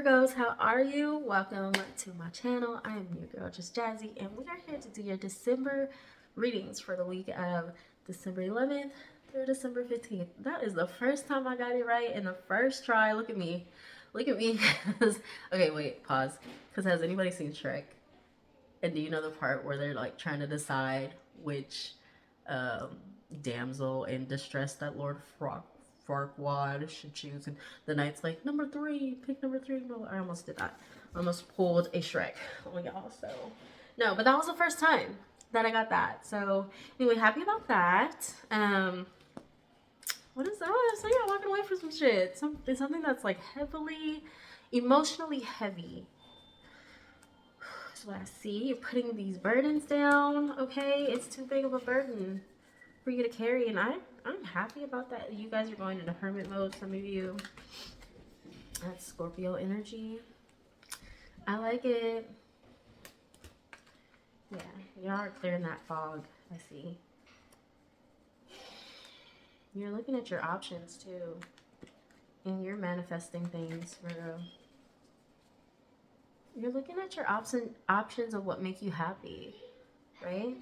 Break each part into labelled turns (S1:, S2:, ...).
S1: Virgos, how are you? Welcome to my channel. I am your girl, Just Jazzy, and we are here to do your December readings for the week of December 11th through December 15th. That is the first time I got it right in the first try. Look at me. Look at me. Okay, wait, pause. Because has anybody seen Shrek? And do you know the part where they're like trying to decide which damsel in distress that Lord Farquaad should choose, and the knight's like, number three, pick number three. No, I almost did that. I almost pulled a Shrek on y'all. So no, but that was the first time that I got that. So anyway, happy about that. What is that? So yeah, walking away from some shit. Something that's like heavily, emotionally heavy. That's what I see. You're putting these burdens down. Okay, it's too big of a burden for you to carry, and I'm happy about that. You guys are going into hermit mode. Some of you, that's Scorpio energy. I like it. Yeah, y'all are clearing that fog. I see. You're looking at your options too, and you're manifesting things, Virgo. You're looking at your options of what make you happy, right?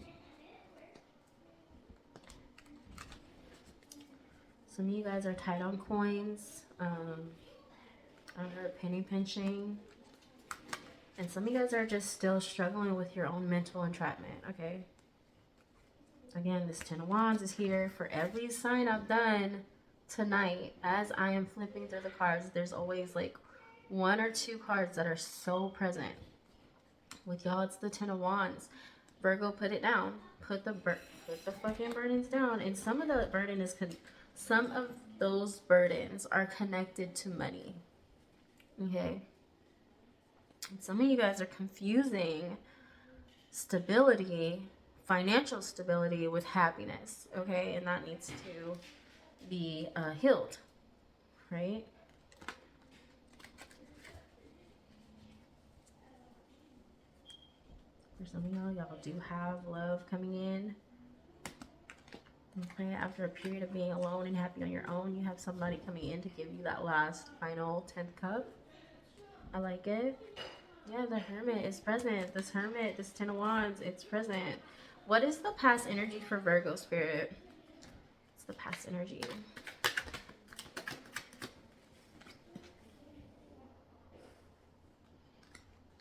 S1: Some of you guys are tight on coins. I heard penny pinching. And some of you guys are just still struggling with your own mental entrapment, okay? Again, this Ten of Wands is here for every sign I've done tonight. As I am flipping through the cards, there's always like one or two cards that are so present. With y'all, it's the Ten of Wands. Virgo, put it down. Put the fucking burdens down. And some of the burden is some of those burdens are connected to money. Okay? And some of you guys are confusing stability, financial stability, with happiness. Okay? And that needs to be healed. Right? For some of y'all do have love coming in. Okay, after a period of being alone and happy on your own, you have somebody coming in to give you that last, final 10th cup. I like it. Yeah, the Hermit is present. This Hermit, this Ten of Wands, it's present. What is the past energy for Virgo spirit? It's the past energy.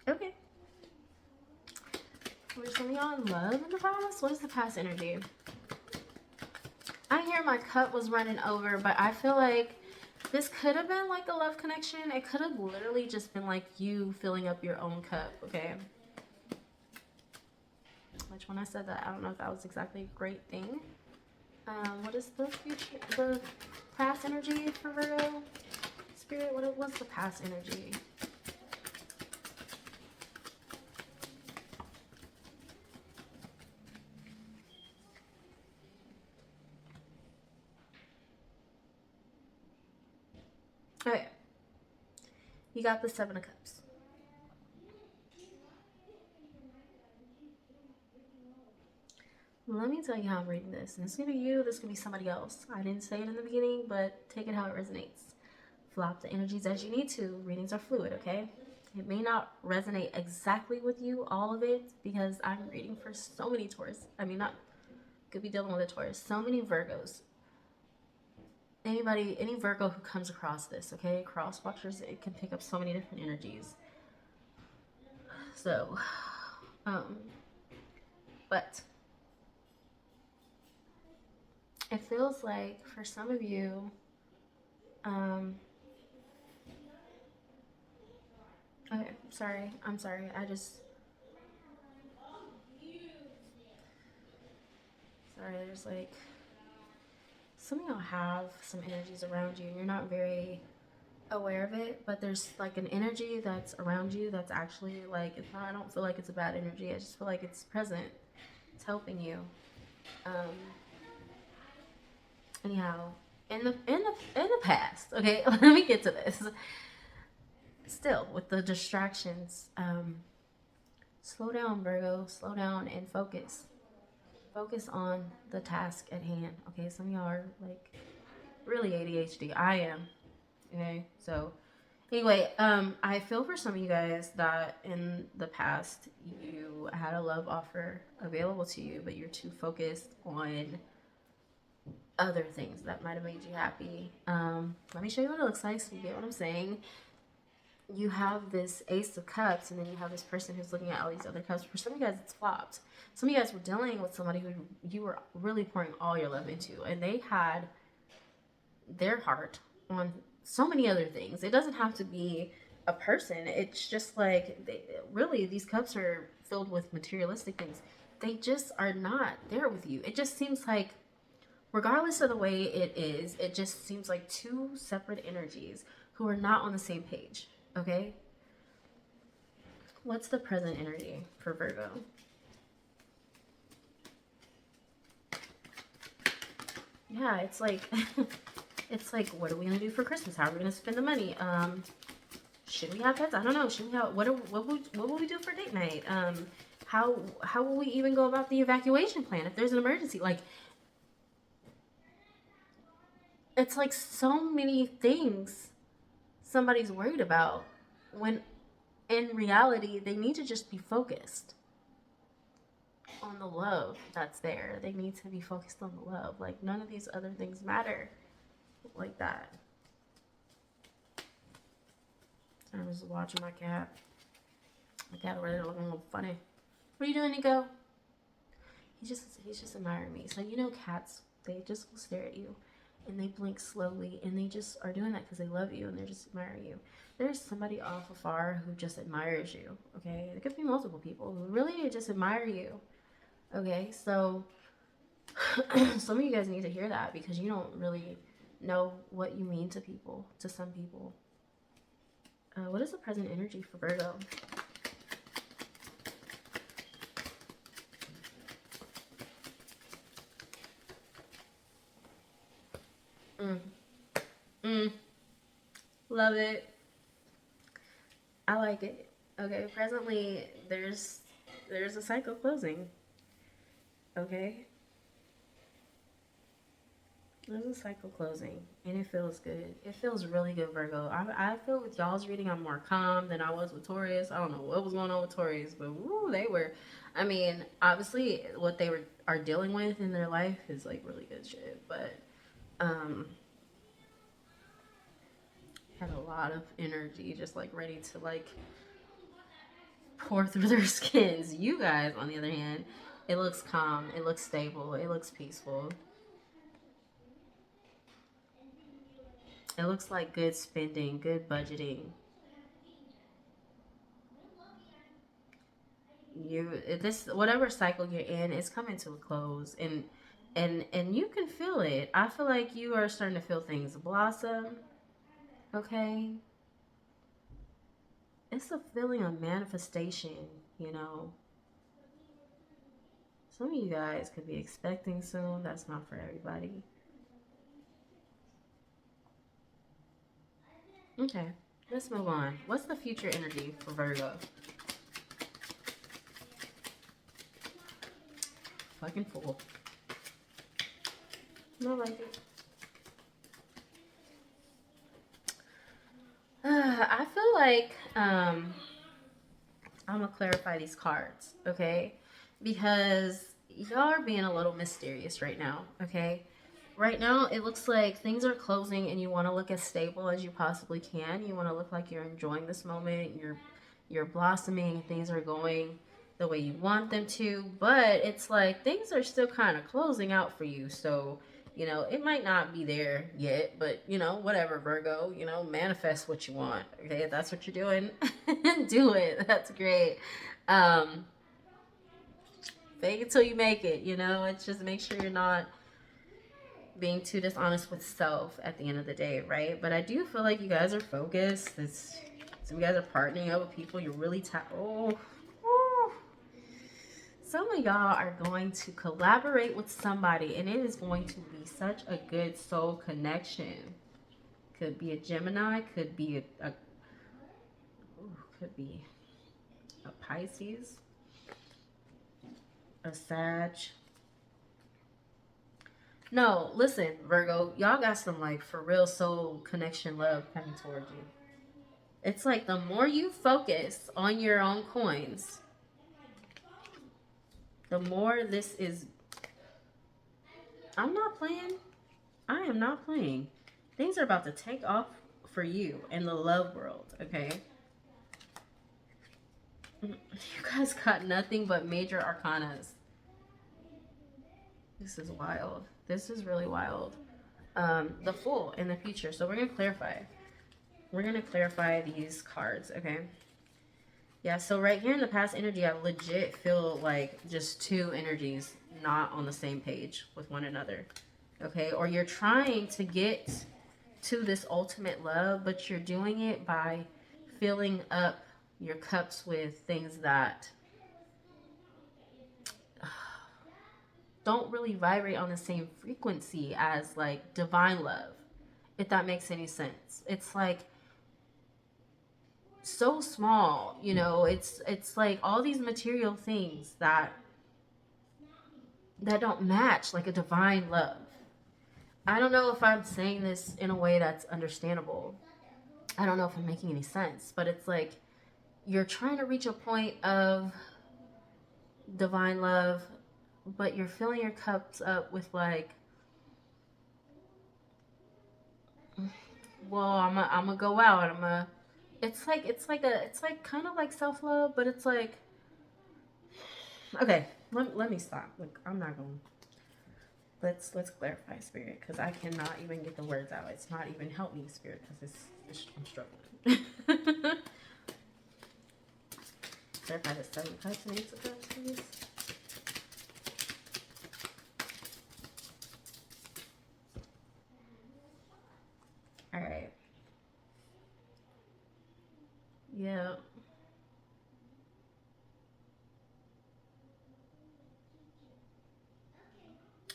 S1: Okay. Were some of y'all in love in the past? What is the past energy? I hear my cup was running over, but I feel like this could have been like a love connection. It could have literally just been like you filling up your own cup, okay? Which when I said that, I don't know if that was exactly a great thing. What is the future, the past energy for Virgo spirit? What was the past energy? Okay. You got the Seven of Cups. Let me tell you how I'm reading this. And this could be you, this could be somebody else. I didn't say it in the beginning, but take it how it resonates. Flop the energies as you need to. Readings are fluid, okay? It may not resonate exactly with you, all of it, because I'm reading for so many Taurus. I mean, could be dealing with a Taurus. So many Virgos. Any Virgo who comes across this, okay? Cross watchers, it can pick up so many different energies. So, but it feels like for some of you, okay, I'm sorry, there's like, some of y'all have some energies around you, and you're not very aware of it, but there's like an energy that's around you that's actually like, it's not, I don't feel like it's a bad energy, I just feel like it's present, it's helping you. Anyhow, in the past, okay, let me get to this. Still, with the distractions, slow down, Virgo, slow down and focus. Focus on the task at hand, okay? Some of y'all are like really ADHD. I am, okay? So Anyway, I feel for some of you guys that in the past you had a love offer available to you, but you're too focused on other things that might have made you happy. Let me show you what it looks like so you get what I'm saying. You have this Ace of Cups, and then you have this person who's looking at all these other cups. For some of you guys, it's flopped. Some of you guys were dealing with somebody who you were really pouring all your love into, and they had their heart on so many other things. It doesn't have to be a person. It's just like really these cups are filled with materialistic things. They just are not there with you. It just seems like regardless of the way it is, it just seems like two separate energies who are not on the same page. Okay? What's the present energy for Virgo? Yeah, it's like it's like, what are we gonna do for Christmas? How are we gonna spend the money? Should we have pets? I don't know. Should we have what will we do for date night? How will we even go about the evacuation plan if there's an emergency? Like, it's like so many things somebody's worried about when in reality they need to just be focused on the love that's there. They need to be focused on the love. Like, none of these other things matter like that. I was watching my cat. My cat over there looking a little funny. What are you doing, Nico? He's just admiring me. So you know cats, they just will stare at you and they blink slowly, and they just are doing that because they love you and they're just admiring you. There's somebody off afar who just admires you, okay? There could be multiple people who really just admire you, okay? So some of you guys need to hear that because you don't really know what you mean to people, to some people. What is the present energy for Virgo? Love it. I like it. Okay, presently there's a cycle closing. Okay, there's a cycle closing, and it feels good. It feels really good, Virgo. I feel with y'all's reading, I'm more calm than I was with Taurus. I don't know what was going on with Taurus, but woo, they were. I mean, obviously, what they are dealing with in their life is like really good shit, but um, had a lot of energy, just like ready to like pour through their skins. You guys, on the other hand, it looks calm, it looks stable, it looks peaceful. It looks like good spending, good budgeting. This whatever cycle you're in is coming to a close, and you can feel it. I feel like you are starting to feel things blossom. Okay, it's a feeling of manifestation. You know, some of you guys could be expecting soon. That's not for everybody. Okay, let's move on. What's the future energy for Virgo? Fucking fool. I like it. I feel like I'm gonna clarify these cards, okay? Because y'all are being a little mysterious right now, okay? Right now, it looks like things are closing, and you want to look as stable as you possibly can. You want to look like you're enjoying this moment. You're blossoming. Things are going the way you want them to, but it's like things are still kind of closing out for you. So, you know, it might not be there yet, but you know, whatever, Virgo, you know, manifest what you want. Okay, if that's what you're doing, do it. That's great. Um, Fake it till you make it, you know, it's just make sure you're not being too dishonest with self at the end of the day, right? But I do feel like you guys are focused. Some of you guys are partnering up with people you're really some of y'all are going to collaborate with somebody, and it is going to be such a good soul connection. Could be a Gemini, could be could be a Pisces, a Sag. No, listen, Virgo, y'all got some like for real soul connection love coming towards you. It's like the more you focus on your own coins, the more this is. I'm not playing. I am not playing. Things are about to take off for you in the love world, okay? You guys got nothing but major arcanas. This is wild. This is really wild. The Fool in the future. So we're going to clarify. We're going to clarify these cards, okay? Yeah, so right here in the past energy, I legit feel like just two energies not on the same page with one another, okay? Or you're trying to get to this ultimate love, but you're doing it by filling up your cups with things that don't really vibrate on the same frequency as like divine love, if that makes any sense. It's like so small, you know. It's like all these material things that don't match like a divine love. I don't know if I'm saying this in a way that's understandable. I don't know if I'm making any sense, but it's like you're trying to reach a point of divine love, but you're filling your cups up with like, well, I'm gonna go out. It's like kind of like self love, but it's like, okay, let me stop. Look, I'm not going. Let's clarify, Spirit, because I cannot even get the words out. It's not even help me, Spirit, because I'm struggling. Clarify the 7 cups and 8 of cups, please. All right. Yeah.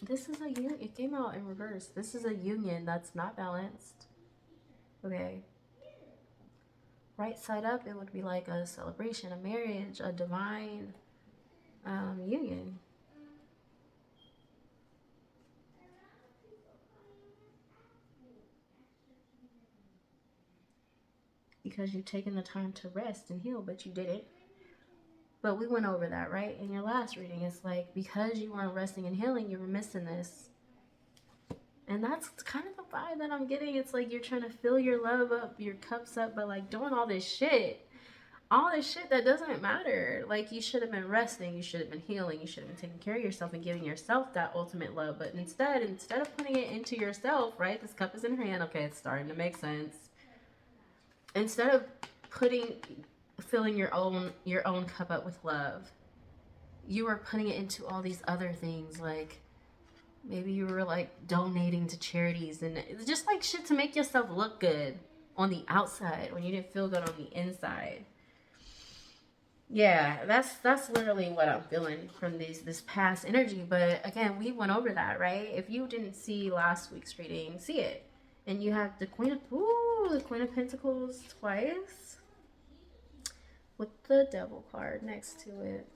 S1: This is a union. It came out in reverse. This is a union that's not balanced. Okay. Right side up, it would be like a celebration, a marriage, a divine union. Because you've taken the time to rest and heal, but you didn't. But we went over that, right? In your last reading, it's like because you weren't resting and healing, you were missing this. And that's kind of the vibe that I'm getting. It's like you're trying to fill your love up, your cups up, but like doing all this shit. All this shit that doesn't matter. Like you should have been resting, you should have been healing, you should have been taking care of yourself and giving yourself that ultimate love. But instead of putting it into yourself, right? This cup is in her hand. Okay, it's starting to make sense. Instead of filling your own cup up with love, you were putting it into all these other things. Like maybe you were like donating to charities and just like shit to make yourself look good on the outside when you didn't feel good on the inside. Yeah, that's literally what I'm feeling from this past energy. But again, we went over that, right? If you didn't see last week's reading, see it. And you have the Queen of Pentacles twice with the Devil card next to it.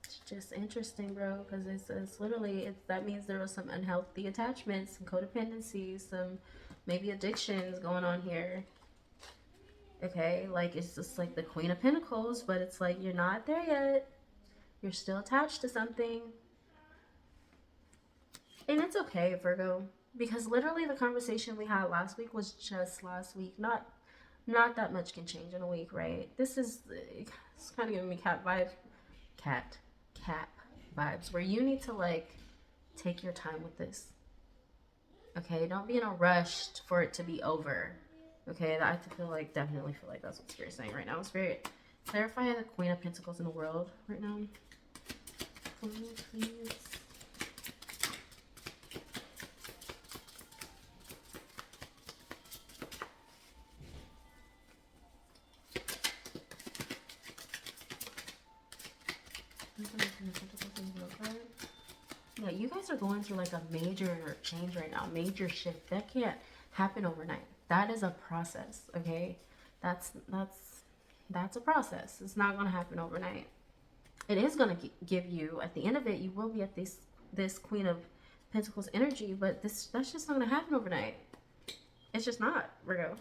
S1: It's just interesting, bro, because it's literally, that means there was some unhealthy attachments, some codependency, some maybe addictions going on here. Okay, like it's just like the Queen of Pentacles, but it's like you're not there yet. You're still attached to something. And it's okay, Virgo, because literally the conversation we had last week was just last week. Not that much can change in a week, right? It's kind of giving me cat vibes, where you need to like take your time with this. Okay, don't be in a rush for it to be over. Okay, I definitely feel like that's what Spirit's saying right now. Spirit, clarify the Queen of Pentacles in the world right now. Please. Yeah, you guys are going through like a major change right now, major shift. That can't happen overnight. That is a process, okay? That's a process. It's not going to happen overnight. It is going to give you, at the end of it, you will be at this Queen of Pentacles energy, but that's just not gonna happen overnight. It's just not, Virgo.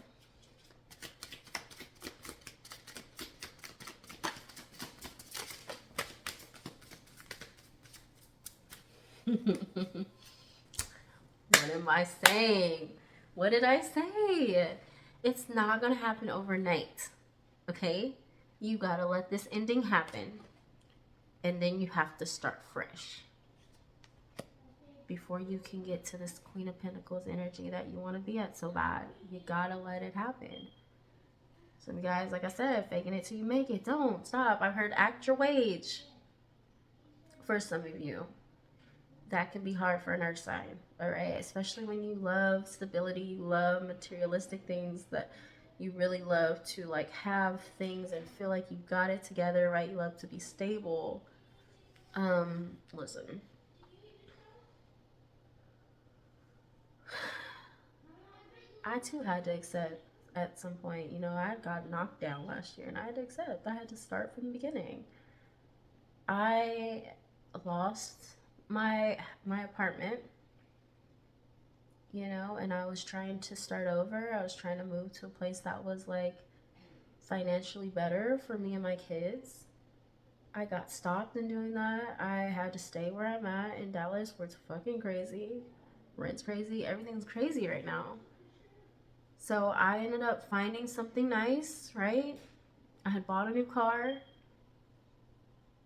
S1: What am I saying? What did I say? It's not gonna happen overnight. Okay? You gotta let this ending happen. And then you have to start fresh. Before you can get to this Queen of Pentacles energy that you want to be at so bad. You gotta let it happen. Some guys, like I said, faking it till you make it. Don't stop. I've heard act your wage. For some of you, that can be hard for an earth sign, all right? Especially when you love stability, you love materialistic things, that you really love to like have things and feel like you got it together, right? You love to be stable. Listen. I too had to accept at some point, you know, I got knocked down last year and I had to accept. I had to start from the beginning. I lost my apartment, you know, and I was trying to start over. I was trying to move to a place that was like financially better for me and my kids. I got stopped in doing that. I had to stay where I'm at in Dallas, where it's fucking crazy. Rent's crazy. Everything's crazy right now. So I ended up finding something nice, right? I had bought a new car.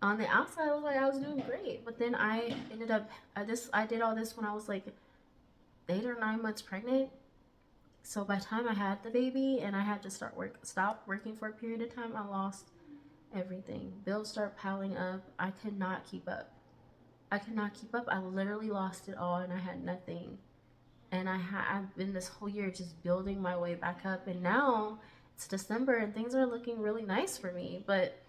S1: On the outside, I was like, I was doing great. But then I ended up, I did all this when I was like 8 or 9 months pregnant. So by the time I had the baby and I had to stop working for a period of time, I lost everything. Bills start piling up. I could not keep up. I literally lost it all and I had nothing. And I've been this whole year just building my way back up. And now it's December and things are looking really nice for me. But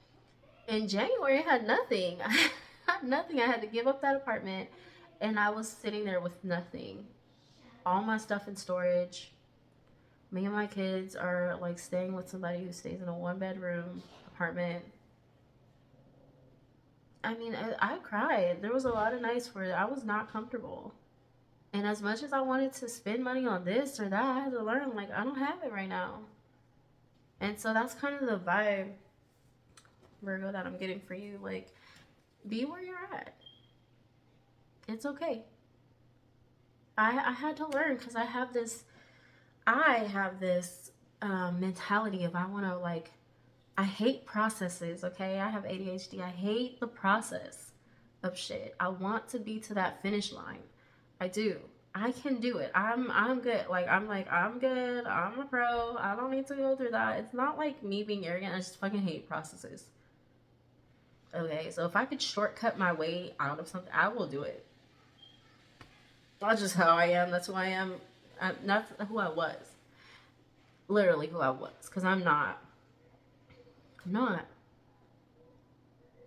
S1: in January, I had nothing. I had nothing. I had to give up that apartment. And I was sitting there with nothing. All my stuff in storage. Me and my kids are like staying with somebody who stays in a 1-bedroom apartment. I mean, I cried. There was a lot of nights where I was not comfortable. And as much as I wanted to spend money on this or that, I had to learn, like, I don't have it right now. And so that's kind of the vibe, Virgo, that I'm getting for you. Like, be where you're at. It's okay. I had to learn because I have this mentality of I want to, like, I hate processes, okay? I have ADHD. I hate the process of shit. I want to be to that finish line. I do. I can do it. I'm good. I'm good. I'm a pro. I don't need to go through that. It's not like me being arrogant. I just fucking hate processes. Okay, so if I could shortcut my way out of something, I will do it. That's just how I am. That's who I am. That's who I was. Literally who I was. Because I'm not.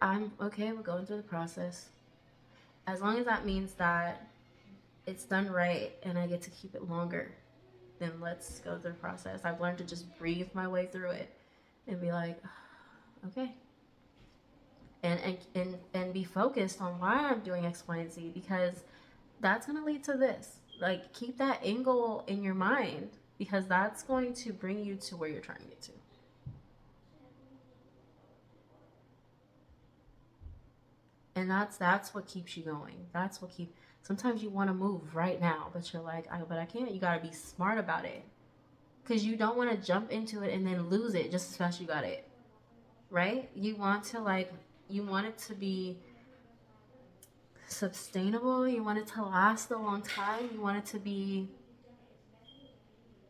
S1: I'm okay with going through the process. As long as that means that it's done right and I get to keep it longer, then let's go through the process. I've learned to just breathe my way through it and be like, okay. And be focused on why I'm doing X, Y, and Z, because that's going to lead to this. Like, keep that end goal in your mind, because that's going to bring you to where you're trying to get to. And that's what keeps you going. Sometimes you want to move right now, but you're like, but I can't. You got to be smart about it. Because you don't want to jump into it and then lose it just as fast as you got it. Right? You want it to be sustainable. You want it to last a long time. You want it to be,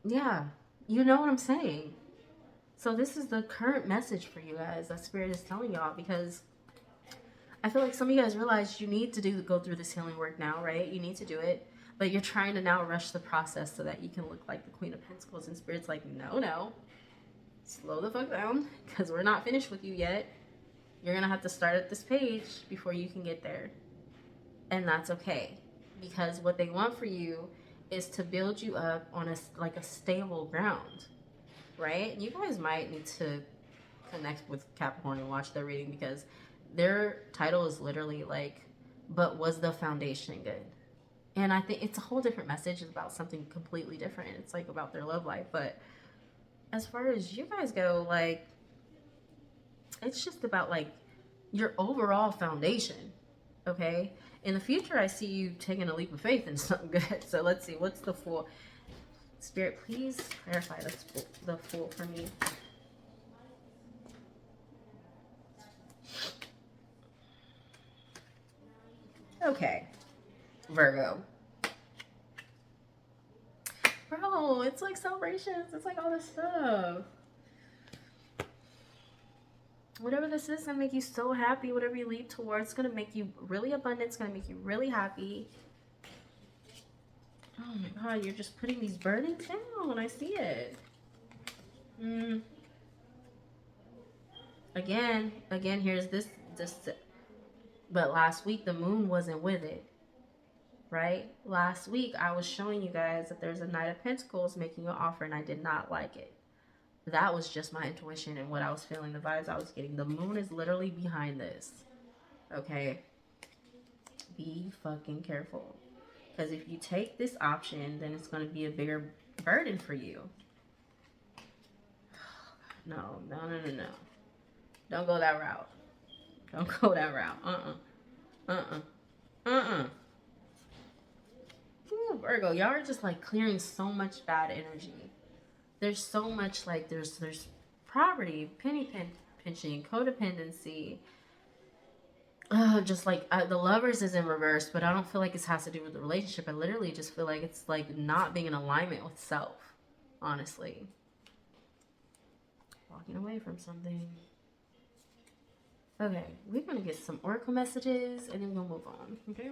S1: yeah, you know what I'm saying. So this is the current message for you guys that Spirit is telling y'all, because I feel like some of you guys realize you need to go through this healing work now, right? You need to do it, but you're trying to now rush the process so that you can look like the Queen of Pentacles, and Spirit's like, no, slow the fuck down, because we're not finished with you yet. You're gonna have to start at this page before you can get there, and that's okay, because what they want for you is to build you up on a stable ground, right? You guys might need to connect with Capricorn and watch their reading, because their title is literally like, but was the foundation good? And I think it's a whole different message. It's about something completely different. It's like about their love life. But as far as you guys go, like, it's just about like your overall foundation. Okay. In the future, I see you taking a leap of faith in something good. So let's see. What's the Fool? Spirit, please clarify the Fool for me. Okay. Virgo. Bro, it's like celebrations. It's like all this stuff. Whatever this is gonna make you so happy. Whatever you leap towards, it's gonna make you really abundant. It's gonna make you really happy. Oh my God, you're just putting these burdens down. I see it. Again, here's this. But last week the moon wasn't with it, right? Last week I was showing you guys that there's a Knight of Pentacles making you an offer, and I did not like it. That was just my intuition and what I was feeling, the vibes I was getting. The moon is literally behind this. Okay? Be fucking careful. Because if you take this option, then it's going to be a bigger burden for you. No. Don't go that route. Don't go that route. Ooh, Virgo, y'all are just like clearing so much bad energy. There's so much like there's poverty, pinching, codependency. Just like the Lovers is in reverse, but I don't feel like it has to do with the relationship. I literally just feel like it's like not being in alignment with self, honestly. Walking away from something. Okay, we're gonna get some oracle messages and then we'll move on. Okay.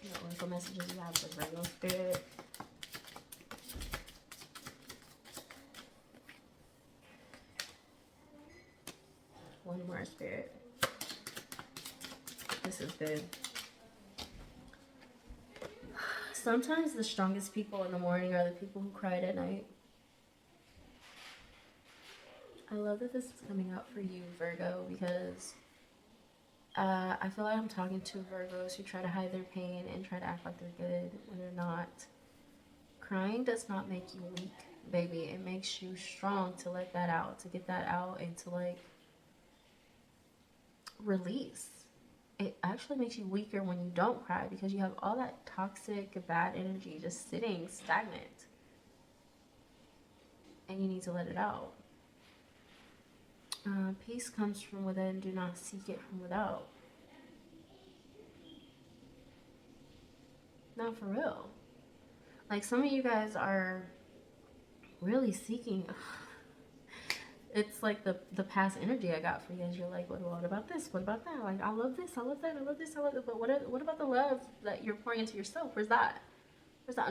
S1: What oracle messages you have for Virgo spirit? One more, Spirit. This is good. Sometimes the strongest people in the morning are the people who cried at night. I love that this is coming out for you, Virgo, because I feel like I'm talking to Virgos who try to hide their pain and try to act like they're good when they're not. Crying does not make you weak, baby. It makes you strong to let that out, to get that out, and to like release. It actually makes you weaker when you don't cry because you have all that toxic, bad energy just sitting stagnant. And you need to let it out. Peace comes from within. Do not seek it from without. Not for real. Like some of you guys are really seeking. It's like the past energy I got for you. As you're like, what about this? What about that? Like, I love this. I love that. I love this. I love it. But what about the love that you're pouring into yourself? Where's that?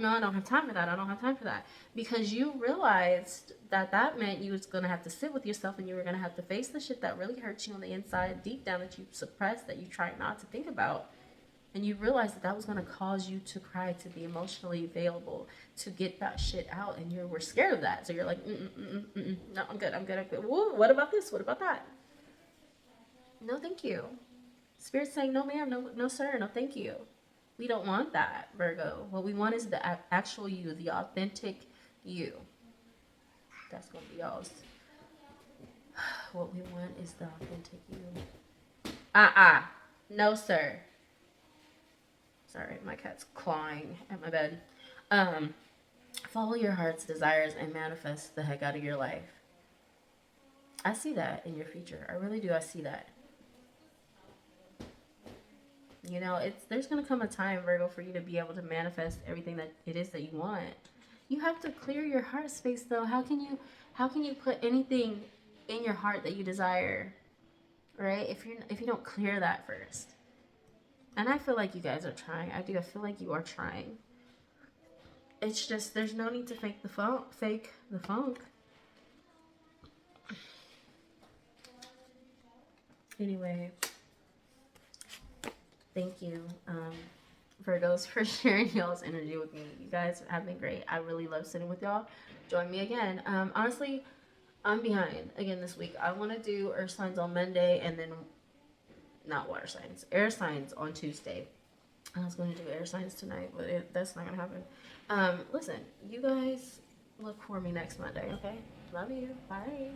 S1: No, I don't have time for that. I don't have time for that. Because you realized that meant you was going to have to sit with yourself and you were going to have to face the shit that really hurts you on the inside, deep down, that you suppressed, that you try not to think about. And you realized that was going to cause you to cry, to be emotionally available, to get that shit out. And you were scared of that. So you're like, no, I'm good. Woo, what about this? What about that? No, thank you. Spirit's saying, no, ma'am. No, sir. No, thank you. We don't want that, Virgo. What we want is the actual you, the authentic you. That's going to be y'all's. What we want is the authentic you. No, sir. Sorry, my cat's clawing at my bed. Follow your heart's desires and manifest the heck out of your life. I see that in your future. I really do. I see that. You know, there's going to come a time, Virgo, for you to be able to manifest everything that it is that you want. You have to clear your heart space, though. How can you put anything in your heart that you desire, right? If you don't clear that first. And I feel like you guys are trying. I feel like you are trying. It's just there's no need to fake the funk. Anyway. Thank you, Virgos, for sharing y'all's energy with me. You guys have been great. I really love sitting with y'all. Join me again. Honestly, I'm behind again this week. I want to do Earth signs on Monday and then not water signs, air signs on Tuesday. I was going to do air signs tonight, but that's not going to happen. Listen, you guys look for me next Monday, okay? Love you. Bye.